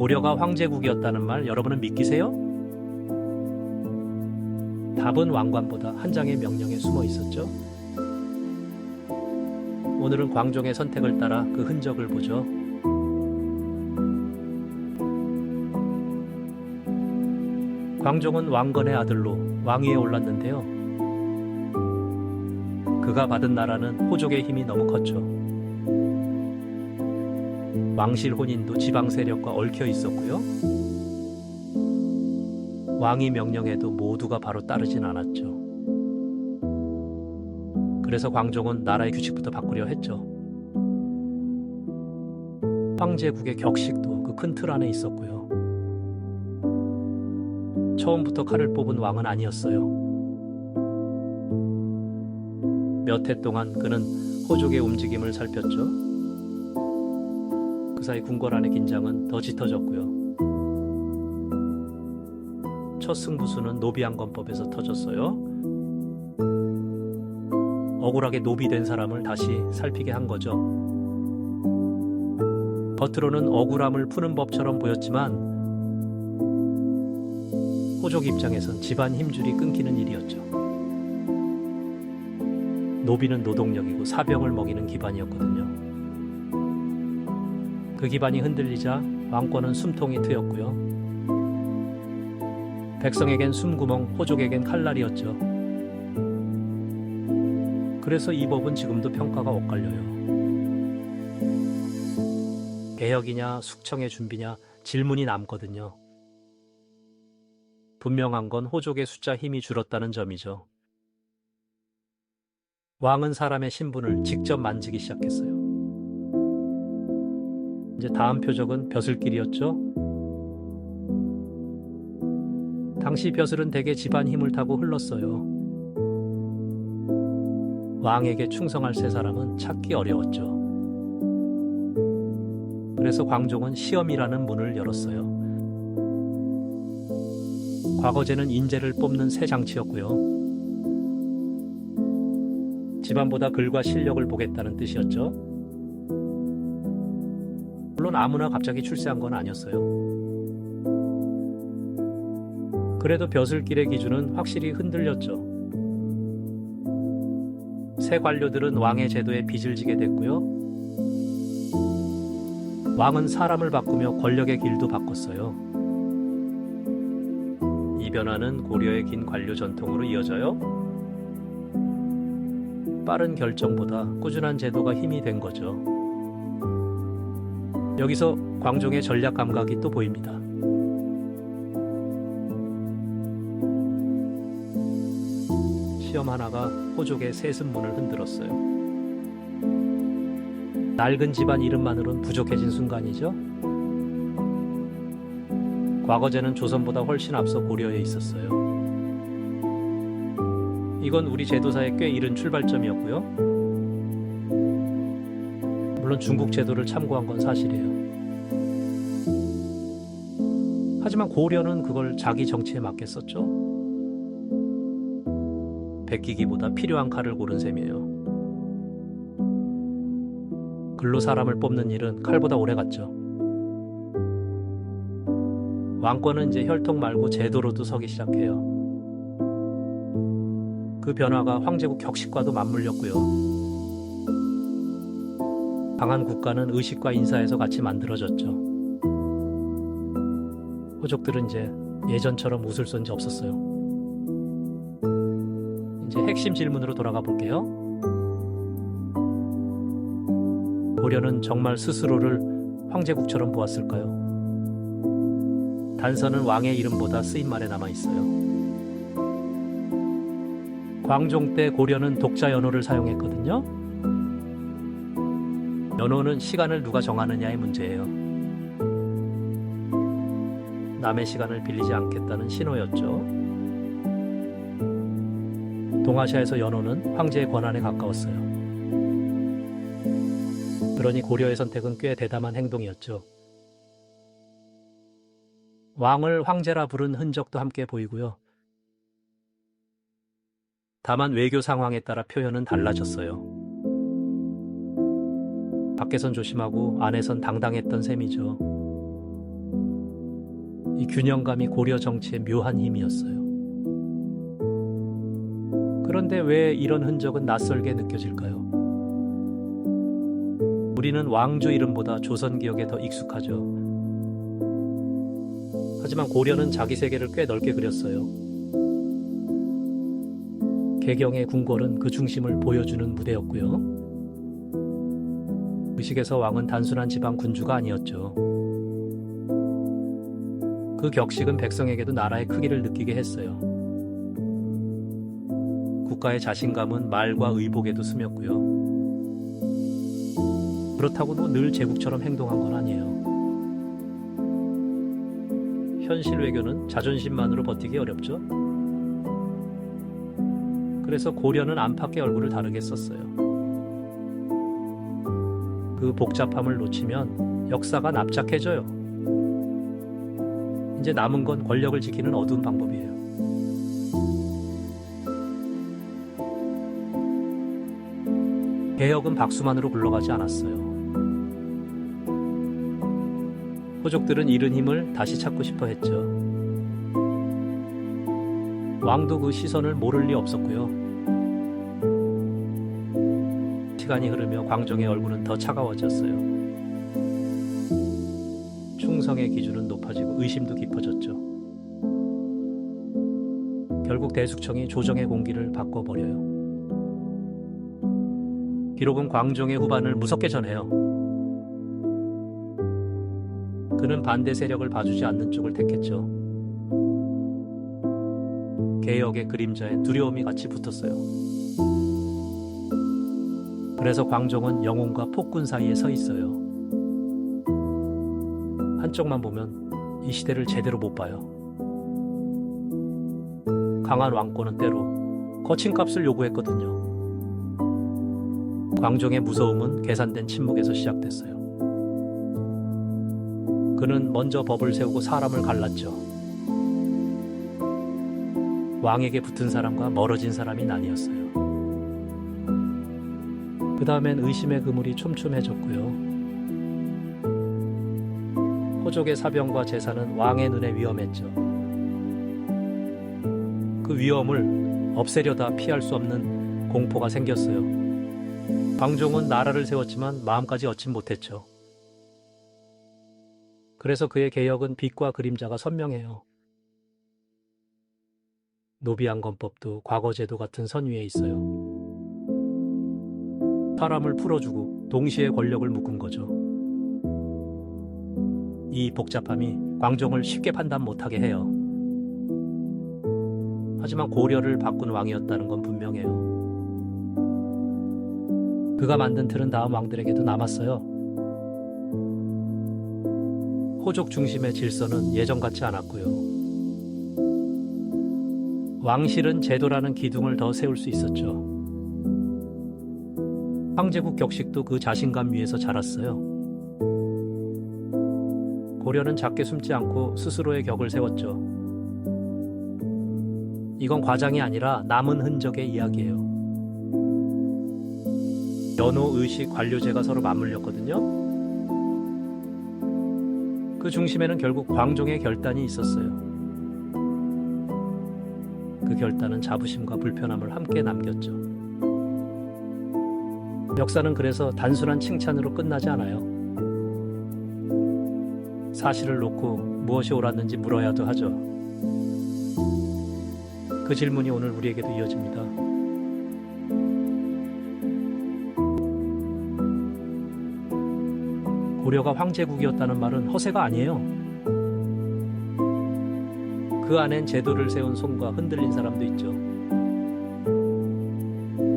고려가 황제국이었다는 말 여러분은 믿기세요? 답은 왕관보다 한 장의 명령에 숨어 있었죠. 오늘은 광종의 선택을 따라 그 흔적을 보죠. 광종은 왕건의 아들로 왕위에 올랐는데요. 그가 받은 나라는 호족의 힘이 너무 컸죠. 왕실 혼인도 지방 세력과 얽혀 있었고요. 왕이 명령해도 모두가 바로 따르진 않았죠. 그래서 광종은 나라의 규칙부터 바꾸려 했죠. 황제국의 격식도 그 큰 틀 안에 있었고요. 처음부터 칼을 뽑은 왕은 아니었어요. 몇 해 동안 그는 호족의 움직임을 살폈죠. 그 사이 궁궐 안의 긴장은 더 짙어졌고요. 첫 승부수는 노비안건법에서 터졌어요. 억울하게 노비된 사람을 다시 살피게 한 거죠. 겉으로는 억울함을 푸는 법처럼 보였지만 호족 입장에선 집안 힘줄이 끊기는 일이었죠. 노비는 노동력이고 사병을 먹이는 기반이었거든요. 그 기반이 흔들리자 왕권은 숨통이 트였고요. 백성에겐 숨구멍, 호족에겐 칼날이었죠. 그래서 이 법은 지금도 평가가 엇갈려요. 개혁이냐 숙청의 준비냐 질문이 남거든요. 분명한 건 호족의 숫자 힘이 줄었다는 점이죠. 왕은 사람의 신분을 직접 만지기 시작했어요. 이제 다음 표적은 벼슬길이었죠. 당시 벼슬은 대개 집안 힘을 타고 흘렀어요. 왕에게 충성할 세 사람은 찾기 어려웠죠. 그래서 광종은 시험이라는 문을 열었어요. 과거제는 인재를 뽑는 새 장치였고요. 집안보다 글과 실력을 보겠다는 뜻이었죠. 물론 아무나 갑자기 출세한 건 아니었어요. 그래도 벼슬길의 기준은 확실히 흔들렸죠. 새 관료들은 왕의 제도에 빚을 지게 됐고요. 왕은 사람을 바꾸며 권력의 길도 바꿨어요. 이 변화는 고려의 긴 관료 전통으로 이어져요. 빠른 결정보다 꾸준한 제도가 힘이 된 거죠. 여기서 광종의 전략 감각이 또 보입니다. 시험 하나가 호족의 세습문을 흔들었어요. 낡은 집안 이름만으론 부족해진 순간이죠. 과거제는 조선보다 훨씬 앞서 고려에 있었어요. 이건 우리 제도사의 꽤 이른 출발점이었고요. 물론 중국 제도를 참고한 건 사실이에요. 하지만 고려는 그걸 자기 정치에 맞게 썼죠. 베끼기보다 필요한 칼을 고른 셈이에요. 글로 사람을 뽑는 일은 칼보다 오래 갔죠. 왕권은 이제 혈통 말고 제도로도 서기 시작해요. 그 변화가 황제국 격식과도 맞물렸고요. 강한 국가는 의식과 인사에서 같이 만들어졌죠. 호족들은 이제 예전처럼 웃을 손이 없었어요. 이제 핵심 질문으로 돌아가 볼게요. 고려는 정말 스스로를 황제국처럼 보았을까요? 단서는 왕의 이름보다 쓰임말에 남아 있어요. 광종 때 고려는 독자 연호를 사용했거든요. 연호는 시간을 누가 정하느냐의 문제예요. 남의 시간을 빌리지 않겠다는 신호였죠. 동아시아에서 연호는 황제의 권한에 가까웠어요. 그러니 고려의 선택은 꽤 대담한 행동이었죠. 왕을 황제라 부른 흔적도 함께 보이고요. 다만 외교 상황에 따라 표현은 달라졌어요. 밖에선 조심하고 안에선 당당했던 셈이죠. 이 균형감이 고려 정치의 묘한 힘이었어요. 그런데 왜 이런 흔적은 낯설게 느껴질까요? 우리는 왕조 이름보다 조선 기억에 더 익숙하죠. 하지만 고려는 자기 세계를 꽤 넓게 그렸어요. 개경의 궁궐은 그 중심을 보여주는 무대였고요. 의식에서 왕은 단순한 지방 군주가 아니었죠. 그 격식은 백성에게도 나라의 크기를 느끼게 했어요. 국가의 자신감은 말과 의복에도 스몄고요. 그렇다고 늘 제국처럼 행동한 건 아니에요. 현실 외교는 자존심만으로 버티기 어렵죠. 그래서 고려는 안팎의 얼굴을 다르게 썼어요. 그 복잡함을 놓치면 역사가 납작해져요. 이제 남은 건 권력을 지키는 어두운 방법이에요. 개혁은 박수만으로 굴러가지 않았어요. 호족들은 잃은 힘을 다시 찾고 싶어 했죠. 왕도 그 시선을 모를 리 없었고요. 시간이 흐르며 광종의 얼굴은 더 차가워졌어요. 충성의 기준은 높아지고 의심도 깊어졌죠. 결국 대숙청이 조정의 공기를 바꿔버려요. 기록은 광종의 후반을 무섭게 전해요. 그는 반대 세력을 봐주지 않는 쪽을 택했죠. 개혁의 그림자에 두려움이 같이 붙었어요. 그래서 광종은 영웅과 폭군 사이에 서 있어요. 한쪽만 보면 이 시대를 제대로 못 봐요. 강한 왕권은 때로 거친 값을 요구했거든요. 광종의 무서움은 계산된 침묵에서 시작됐어요. 그는 먼저 법을 세우고 사람을 갈랐죠. 왕에게 붙은 사람과 멀어진 사람이 나뉘었어요. 그 다음엔 의심의 그물이 촘촘해졌고요. 호족의 사병과 제사는 왕의 눈에 위험했죠. 그 위험을 없애려다 피할 수 없는 공포가 생겼어요. 광종은 나라를 세웠지만 마음까지 얻진 못했죠. 그래서 그의 개혁은 빛과 그림자가 선명해요. 노비안 건법도 과거제도 같은 선 위에 있어요. 사람을 풀어주고 동시에 권력을 묶은 거죠. 이 복잡함이 광종을 쉽게 판단 못하게 해요. 하지만 고려를 바꾼 왕이었다는 건 분명해요. 그가 만든 틀은 다음 왕들에게도 남았어요. 호족 중심의 질서는 예전 같지 않았고요. 왕실은 제도라는 기둥을 더 세울 수 있었죠. 황제국 격식도 그 자신감 위에서 자랐어요. 고려는 작게 숨지 않고 스스로의 격을 세웠죠. 이건 과장이 아니라 남은 흔적의 이야기예요. 연호, 의식, 관료제가 서로 맞물렸거든요. 그 중심에는 결국 광종의 결단이 있었어요. 그 결단은 자부심과 불편함을 함께 남겼죠. 역사는 그래서 단순한 칭찬으로 끝나지 않아요. 사실을 놓고 무엇이 옳았는지 물어야도 하죠. 그 질문이 오늘 우리에게도 이어집니다. 고려가 황제국이었다는 말은 허세가 아니에요. 그 안엔 제도를 세운 손과 흔들린 사람도 있죠.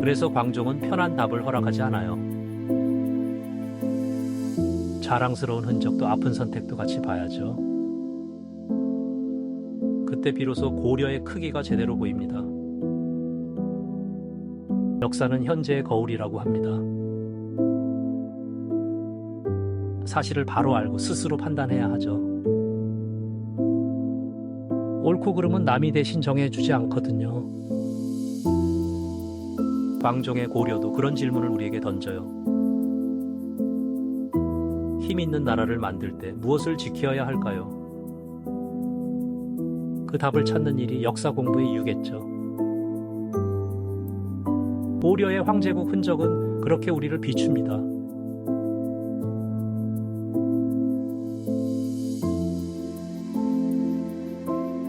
그래서 광종은 편한 답을 허락하지 않아요. 자랑스러운 흔적도 아픈 선택도 같이 봐야죠. 그때 비로소 고려의 크기가 제대로 보입니다. 역사는 현재의 거울이라고 합니다. 사실을 바로 알고 스스로 판단해야 하죠. 옳고 그름은 남이 대신 정해주지 않거든요. 광종의 고려도 그런 질문을 우리에게 던져요. 힘 있는 나라를 만들 때 무엇을 지켜야 할까요? 그 답을 찾는 일이 역사 공부의 이유겠죠. 고려의 황제국 흔적은 그렇게 우리를 비춥니다.